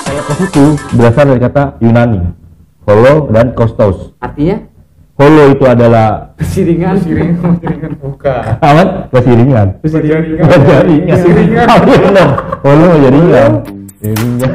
Holocaust itu berasal dari kata Yunani, holo dan kostos. Artinya? Holo itu adalah Siringan. Bukan. amat kesiringan. Jaringan. Kesiringan. Oh, iya benar. Holo jaringan. Jaringan.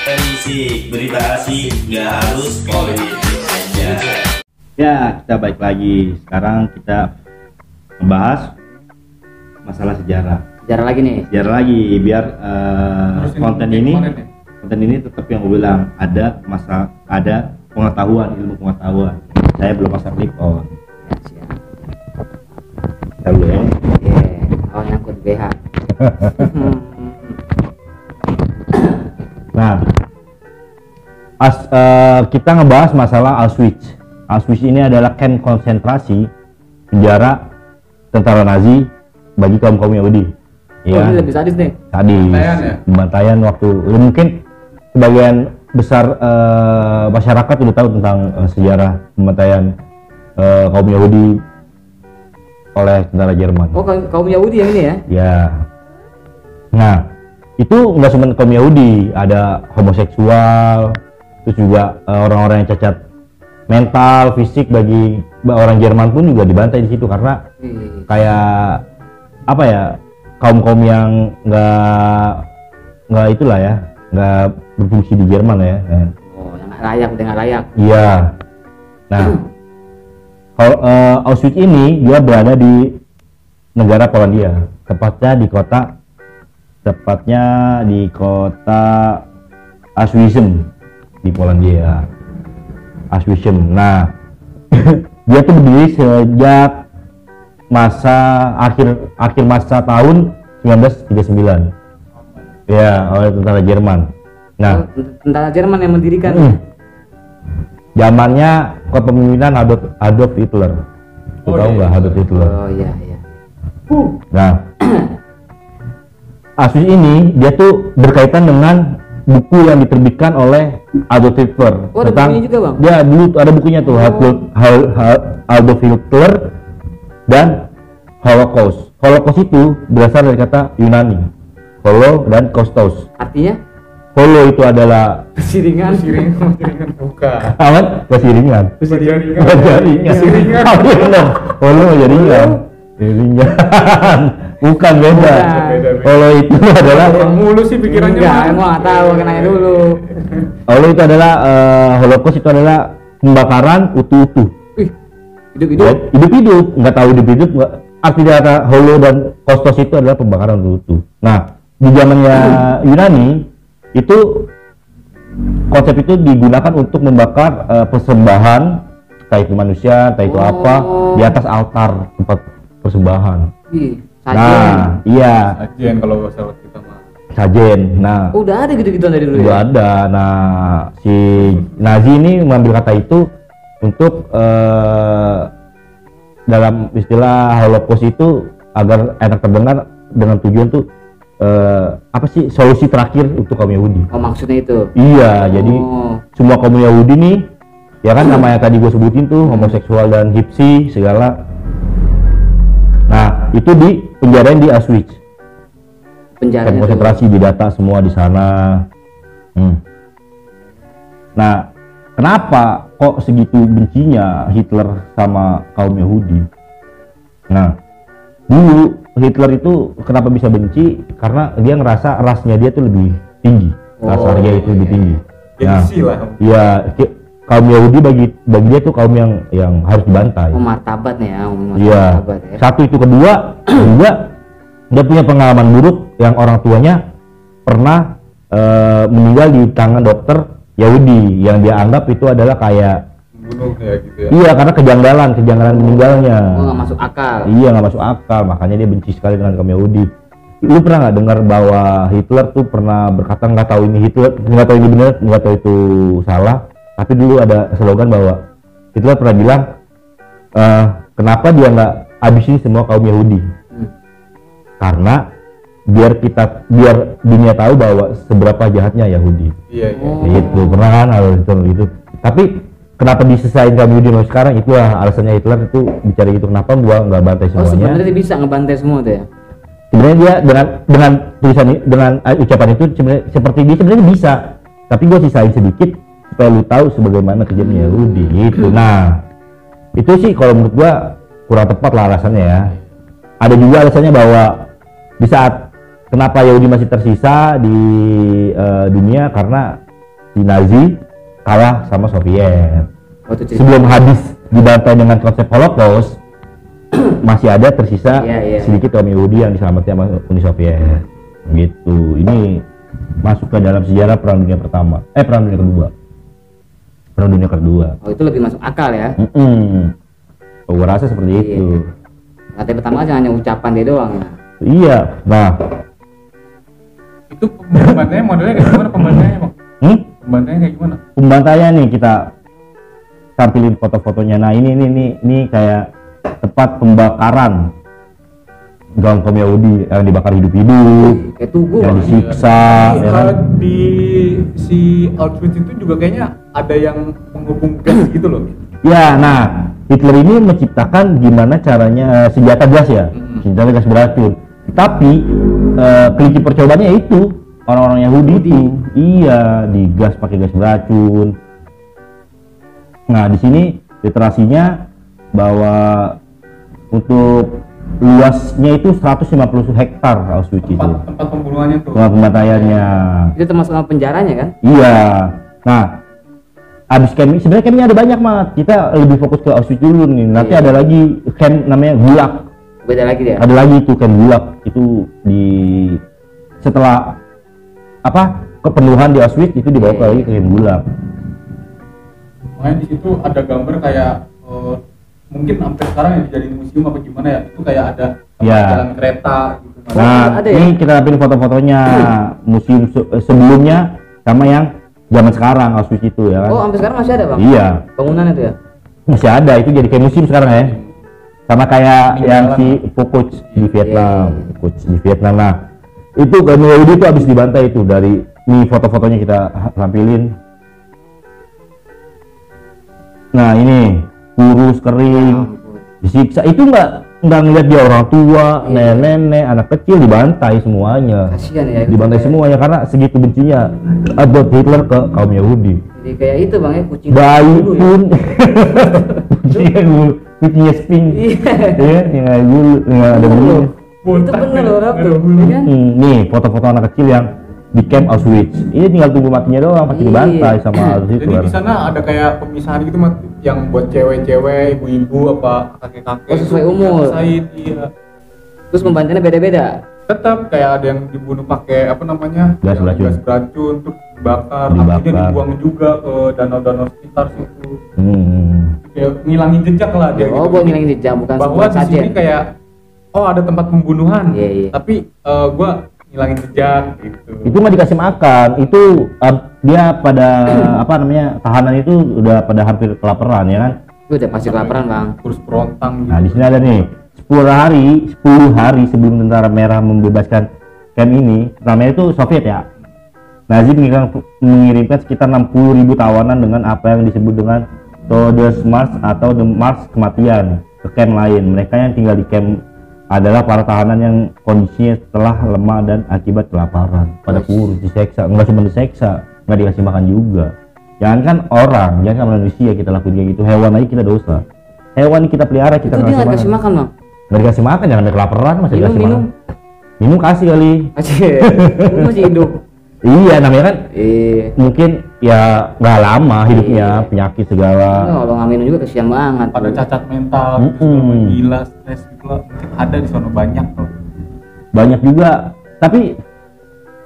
Musik beribahasi nggak harus politik aja. Ya, kita balik lagi. Sekarang kita membahas masalah sejarah. Sejarah lagi nih. Sejarah lagi biar konten ini tetap yang gue bilang ada pengetahuan, ilmu pengetahuan. Saya belum pasang clip on. Ya, siap. Kita dulu ya. Oh, nyangkut BH. Nah, kita ngebahas masalah Auschwitz. Auschwitz ini adalah kamp konsentrasi penjara tentara Nazi bagi kaum Yahudi. Ini lebih sadis nih. Sadis. Pembantaian waktu mungkin sebagian besar masyarakat udah tahu tentang sejarah pembantaian kaum Yahudi oleh tentara Jerman. Oh, kaum Yahudi yang ini ya? Ya. Nah, itu nggak cuma kaum Yahudi, ada homoseksual, terus juga orang-orang yang cacat mental, fisik bagi orang Jerman pun juga dibantai di situ karena kayak apa ya, kaum yang nggak itulah ya, nggak berfungsi di Jerman ya. Oh, yang nggak layak. Iya. Nah, Auschwitz ini dia berada di negara Polandia, tepatnya di kota Auschwitz di Polandia. Auschwitz. Nah, dia tuh berdiri sejak akhir masa tahun 1939. Ya, oleh tentara Jerman. Nah, tentara Jerman yang mendirikan. Zamannya kepemimpinan Adolf Hitler. Tahu nggak Adolf Hitler? Oh iya. Nah, Auschwitz ini dia tuh berkaitan dengan buku yang diterbitkan oleh Adolf Hitler. Oh, ada bukunya juga, Bang? Ya, dulu ada bukunya tuh, Adolf Hitler dan Holocaust. Holocaust itu berasal dari kata Yunani, holo dan kostos. Artinya? Holo itu adalah Kesiringan. Bukan. amat kesiringan. Jaringan. Kesiringan. Oh, iya benar. Holo jaringan. Jaringan. Bukan, beda. Holo itu adalah Mulu sih pikirannya. Enggak, gua nggak tahu, nanya dulu. Holo itu adalah Holocaust itu adalah pembakaran utuh-utuh. Hidup-hidup, nggak tahu hidup-hidup. Arti kata holo dan kostos itu adalah pembakaran utuh. Nah, di zamannya Yunani itu konsep itu digunakan untuk membakar persembahan, entah itu manusia, entah itu apa, di atas altar tempat persembahan. Nah, iya. Sajen kalau bahasa kita mah. Sajen. Nah, udah ada gitu-gitu dari dulu. Udah ada. Nah, si Nazi ini mengambil kata itu untuk dalam istilah Holocaust itu agar enak terdengar dengan tujuan tuh apa sih, solusi terakhir untuk kaum Yahudi. Oh, maksudnya itu. Iya, jadi semua kaum Yahudi nih, ya kan nama yang tadi gue sebutin tuh, homoseksual dan hipsi segala. Nah, itu di penjarain di Auschwitz. Penjara konsentrasi, didata semua di sana. Nah, kenapa kok segitu bencinya Hitler sama kaum Yahudi? Nah, dulu Hitler itu kenapa bisa benci? Karena dia ngerasa rasnya dia tuh lebih tinggi, ras harga itu lebih tinggi. Nah, iya, kaum Yahudi bagi dia tuh kaum yang harus dibantai. Martabat nih ya. Iya. Ya. Satu itu, kedua juga dia punya pengalaman buruk yang orang tuanya pernah meninggal di tangan dokter Yahudi yang dia anggap itu adalah kayak bunuh ya gitu ya. Iya, karena kejanggalan meninggalnya. Nggak masuk akal. Iya, nggak masuk akal, makanya dia benci sekali dengan kaum Yahudi. Lu pernah nggak dengar bahwa Hitler tuh pernah berkata nggak tahu ini Hitler, nggak tahu ini benar, nggak tahu itu salah, Tapi dulu ada slogan bahwa Hitler pernah bilang, kenapa dia nggak habisin semua kaum Yahudi? Karena biar dunia tahu bahwa seberapa jahatnya Yahudi. Iya. Itu pernah kan hal itu. Tapi kenapa diselesain kaum Yahudi sampai sekarang? Itulah alasannya Hitler itu bicara gitu. Kenapa gua nggak bantai semuanya? Sebenarnya dia bisa ngebantai semua tuh ya. Sebenarnya dia dengan tulisan dengan ucapan itu seperti dia sebenarnya bisa. Tapi gua sisain sedikit supaya lu tahu sebagaimana kejadian Yahudi gitu. Nah, itu sih kalau menurut gua kurang tepat lah alasannya ya. Ada juga alasannya bahwa di saat kenapa Yahudi masih tersisa di dunia karena di Nazi kalah sama Soviet. Sebelum habis dibantai dengan konsep Holocaust, masih ada tersisa sedikit kaum Yahudi yang diselamatkan sama Uni Soviet. Gitu. Ini masuk ke dalam sejarah Perang Dunia Pertama. Perang Dunia Kedua. Perang Dunia Kedua. Oh, itu lebih masuk akal ya. Gue rasa seperti itu. Katanya pertama aja hanya ucapan dia doang ya. Iya. Nah, Itu pembantainya modelnya kayak gimana pembantainya, Bang? Pembantainya kayak gimana? pembantaian nih kita tampilin foto-fotonya. Nah, ini kayak tempat pembakaran kaum Yahudi yang dibakar hidup-hidup, Kayak tugu yang Bang. disiksa, ya kan? Di si Auschwitz itu juga kayaknya ada yang penghubung gas gitu loh. Ya, nah Hitler ini menciptakan gimana caranya senjata gas ya, senjata gas beracun. Tapi kelinci percobaannya itu orang-orang Yahudi itu, iya, digas pakai gas beracun. Nah, di sini literasinya bahwa untuk luasnya itu 150 hektar Auschwitz itu. Tempat pembunuhannya tuh. Tempat pembantaiannya. Itu termasuk sama penjaranya kan? Iya. Nah, abis camp sebenarnya campnya ada banyak mat. Kita lebih fokus ke Auschwitz dulu nih. Nanti ada lagi camp namanya Gulag. Beda lagi dia. Ada lagi itu camp Gulag itu di setelah kepenuhan di Auschwitz itu dibawa ke lagi ke camp Gulag. Makanya di situ ada gambar kayak mungkin sampai sekarang yang dijadiin museum apa gimana ya, itu kayak ada jalan kereta gitu. Nah, ada ya? ini kita ambil foto-fotonya museum sebelumnya sama yang zaman sekarang Auschwitz itu ya kan. Oh, sampai sekarang masih ada Bang? Iya, Bangunan itu ya? masih ada, itu jadi kayak museum sekarang ya. Sama kayak yang si Pococh di Vietnam, Pococh di Vietnam. Nah, itu kaum Yahudi itu habis dibantai itu dari nih foto-fotonya kita tampilin. Nah, ini kurus kering, disiksa. Itu nggak ngeliat dia orang tua, nenek-nenek, anak kecil dibantai semuanya. Kasihan ya. Dibantai semuanya karena segitu bencinya Adolf Hitler ke kaum Yahudi. Jadi kayak itu Bang ya, kucing. Bayi dulu ya. pun kucingnya sping. Iya, yang ada bulu, yang ada bulunya. Itu bener loh Rob tuh, ya kan? Nih foto-foto anak kecil yang di camp Auschwitz. Ini tinggal tunggu matinya doang, pasti dibantai sama Adolf Jadi Hitler. di sana ada kayak pemisahan gitu Mat, yang buat cewek-cewek, ibu-ibu apa kakek-kakek. Oh, sesuai umur. Iya. Terus pembantaiannya beda-beda. Tetap kayak ada yang dibunuh pakai Gas beracun. gas beracun terus dibakar, akhirnya dibuang juga ke danau-danau sekitar situ. Kayak ngilangin jejak lah dia. Oh, buat ngilangin jejak, bukan bahwa semua di saja. sini kayak ada tempat pembunuhan. Iya. Tapi gua ngilangin jejak gitu. Itu mah dikasih makan. Itu dia pada tahanan itu udah pada hampir kelaparan ya kan. Itu udah pasti kelaparan Bang. Kurus berontang gitu. Nah, di sini ada nih 10 hari sebelum tentara merah membebaskan camp ini. Tentara merah itu Soviet ya. Nazi mengirimkan sekitar 60.000 tawanan dengan apa yang disebut dengan Todesmarsch atau The March kematian ke camp lain. Mereka yang tinggal di camp adalah para tahanan yang kondisinya telah lemah dan akibat kelaparan, pada kurus, diseksa. Enggak cuma diseksa, nggak dikasih makan juga. Jangankan orang, jangan manusia kita lakuin kayak gitu, hewan aja kita dosa. Hewan kita pelihara kita Itu dia nggak dikasih makan Bang. nggak dikasih makan, jangan ada kelaparan masih dikasih Minum. makan. Minum kasih kali. Itu masih hidup. Iya, namanya kan mungkin ya nggak lama hidupnya, penyakit segala. Kalau nggak minum juga kesian banget. Pada cacat mental, gila, stres gitu lah. Mungkin ada di sana banyak loh. Banyak juga, tapi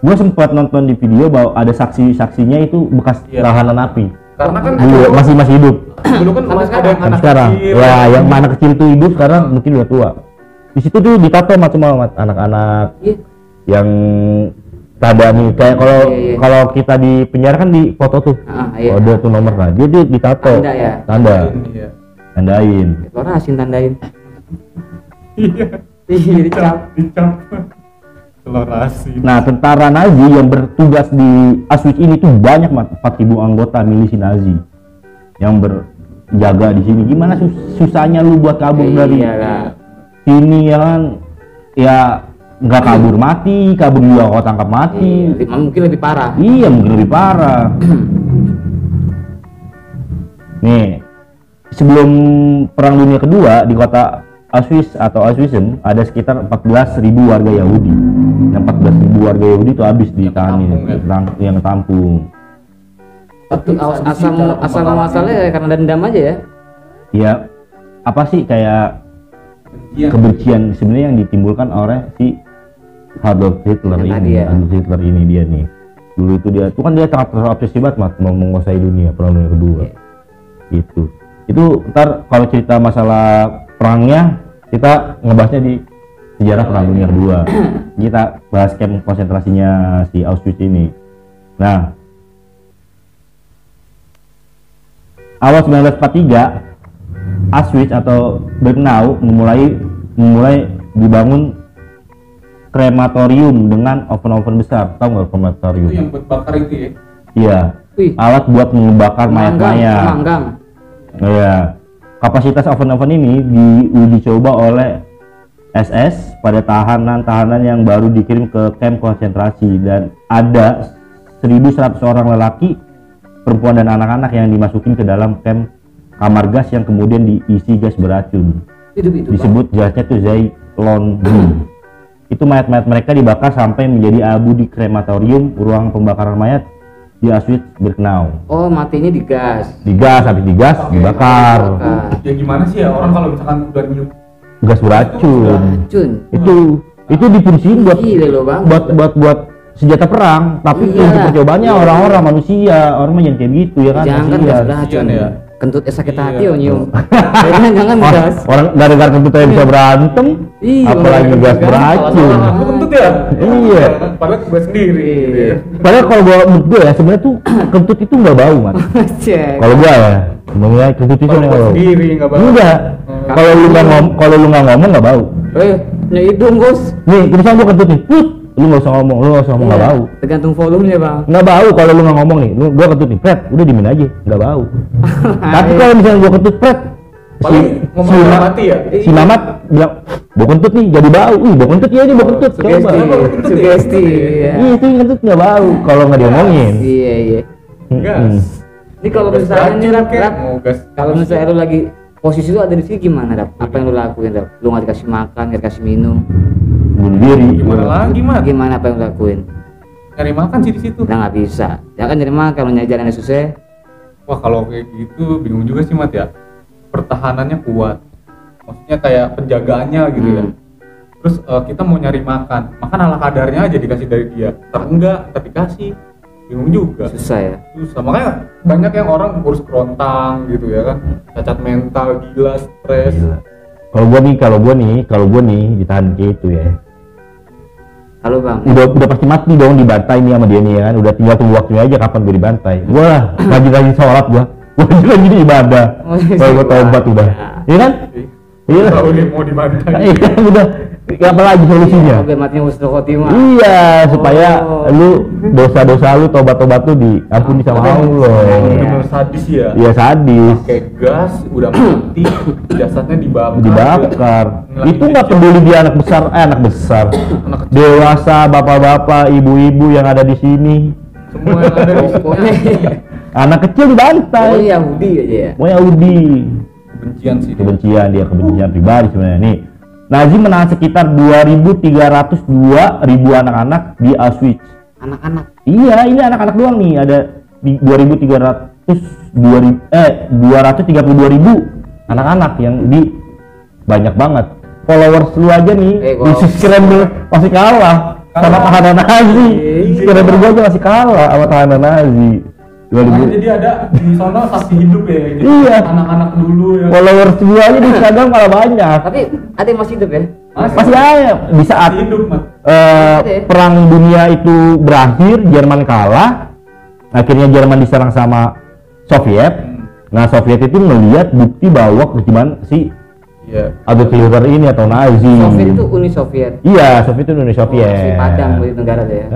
gue sempat nonton di video bahwa ada saksinya itu bekas tahanan api. Karena kan masih hidup. dulu kan Sampai masih ada yang Sampai anak sekarang, kecil. ya yang mana kecil tuh hidup sekarang mungkin udah tua. Di situ tuh ditato sama anak-anak Iya. yang tanda nih kayak kalau Iya. kalau kita di penjara kan di foto tuh. Iya. Oh, ada tuh nomor lah. Dia ditato. Tanda ya. Tanda. Iya. Tandain. Lorasin tandain. Iya. Iya, dicap. Dicap. Telorasi. Nah, tentara Nazi yang bertugas di Auschwitz ini tuh banyak 4.000 anggota milisi Nazi yang berjaga di sini. Gimana susahnya lu buat kabur dari Iyalah. sini ya kan? Ya nggak kabur mati, kabur juga kau tangkap mati. Iya, mungkin lebih parah. Iya, mungkin lebih parah. Nih, sebelum Perang Dunia Kedua di kota Auschwitz atau Auschwitzen ada sekitar 14.000 warga Yahudi. Yang 14.000 warga Yahudi itu habis ditangani, yang tampung. Asal muasalnya karena dendam aja ya. Ya, apa sih kayak kebencian sebenarnya yang ditimbulkan oleh si Adolf Hitler Yang ini. tadi ya. Adolf Hitler ini dia nih. Dulu itu dia, kan dia sangat terobsesi banget mau menguasai dunia Perang Dunia Kedua. Gitu. Itu ntar kalau cerita masalah perangnya kita ngebahasnya di sejarah Perang Dunia Kedua. Kita bahas camp konsentrasinya si Auschwitz ini. Nah, awal 1943 Auschwitz atau Birkenau memulai dibangun krematorium dengan oven-oven besar. Tahu nggak krematorium? Itu yang buat bakar itu ya. Iya. Wih. Alat buat membakar mayat-mayat. Manggang. Iya. Kapasitas oven-oven ini diuji coba oleh SS pada tahanan-tahanan yang baru dikirim ke kamp konsentrasi, dan ada 1.100 orang lelaki, perempuan dan anak-anak yang dimasukin ke dalam kamar gas yang kemudian diisi gas beracun. Itu Disebut gasnya tuh Zyklon B. Itu mayat-mayat mereka dibakar sampai menjadi abu di krematorium, ruang pembakaran mayat di Auschwitz Birkenau. Oh, matinya di gas. Digas, habis digas dibakar. Ya gimana sih ya orang kalau misalkan udah nyium Gas beracun. Racun. Itu difungsiin buat Gila lo, Bang. buat senjata perang, tapi Iya. untuk percobaannya orang-orang manusia, orang mah jangan kayak gitu ya kan. Jangan kan kasihan. gas beracun Kasihan ya. Kentut sakit Iya. hati oh nyium. Jangan gas. Orang gara-gara kentutnya bisa berantem, Iya, apalagi orang gas kan beracun. salah-salah. Lu kentut ya? Iya. Padahal gue sendiri gitu ya. Padahal kalau menurut gue ya sebenarnya tuh kentut itu nggak bau man. Cek. Kalau gua ya, ngomongnya kentut itu Kalau nggak gue bau. sendiri nggak bau. Enggak. Kalau lu nggak ngomong nggak bau. Nya hidung, Bos. Nih, misalnya gua kentut nih, lu nggak usah ngomong nggak Iya, bau. Tergantung volumenya, Bang. Nggak bau kalau lu nggak ngomong nih. Gua kentut nih, pret, udah dimin aja, nggak bau. Tapi kalau misalnya gua kentut, pret, Paling ngomong mati ya. si Mamat bilang, bau kentut nih, jadi bau. Bau kentut ya ini bau kentut. Coba. Sugesti. Iya, itu kentut nggak bau kalau nggak diomongin. Iya. Gas. Ini kalau Gas misalnya nih, beracun Rap, kayak mau gas. kalau misalnya lu lagi posisi lu ada di sini gimana, Rap? Apa yang lu lakuin, Rap? Lu nggak dikasih makan, nggak dikasih minum, Bunuh diri. Gimana lagi mat? gimana apa yang lu lakuin? Nyari makan sih di situ. Udah nggak bisa. Ya kan nyari makan, kalau nyari jalan yang susah. Wah kalau kayak gitu bingung juga sih mat ya. Pertahanannya kuat. Maksudnya kayak penjagaannya gitu ya. Terus kita mau nyari makan ala kadarnya aja dikasih dari dia. Enggak, tapi kasih. Bingung juga. Susah ya. Susah, makanya banyak yang orang urus kerontang gitu ya kan, cacat mental, gila, stres. Kalau gua nih ditahan kayak itu ya. Halo, Bang. Udah pasti mati dong, dibantai nih sama dia nih ya kan. Udah tinggal tunggu waktunya aja kapan gue dibantai. Gua rajin sholat gua rajin ibadah. Kalau gua taubat udah. Iya kan? Iya. Tahu dia mau dibantai. Iya udah. Apa lagi solusinya? Biar matinya husnul khotimah. Iya, supaya lu dosa-dosa lu, tobat-tobat lu diampuni sama Allah. Bener-bener sadis ya. Iya sadis. Pakai gas, udah mati, jasadnya dibakar. Dibakar. Itu nggak peduli dia anak besar, anak kecil. dewasa, bapak-bapak, ibu-ibu yang ada di sini. Semua yang ada di Pokoknya Anak kecil dibantai. oh Yahudi aja ya. Mau Yahudi. kebencian sih. Kebencian pribadi sebenarnya. Nih, Nazi menahan sekitar 2.302 anak-anak di Auschwitz. Anak-anak. Iya, ini anak-anak doang nih. Ada di 232.000 anak-anak yang di banyak banget. Followers lu aja nih di Scramble masih kalah sama tahanan Nazi. Scramble gua masih kalah sama tahanan Nazi. Makanya dia ada di sono saksi hidup ya. Jadi Iya. anak-anak dulu ya. Followers gua aja di Instagram malah banyak. Tapi ada yang masih hidup ya? Masih ada di saat Masih hidup, Mat. perang dunia itu berakhir, Jerman kalah, akhirnya Jerman diserang sama Soviet. Nah, Soviet itu melihat bukti bahwa kejiban si Iya. Adolf Hitler ini atau Nazi. Soviet itu Uni Soviet. Iya, Soviet itu Uni Oh, Soviet. si Padang di negara deh ya.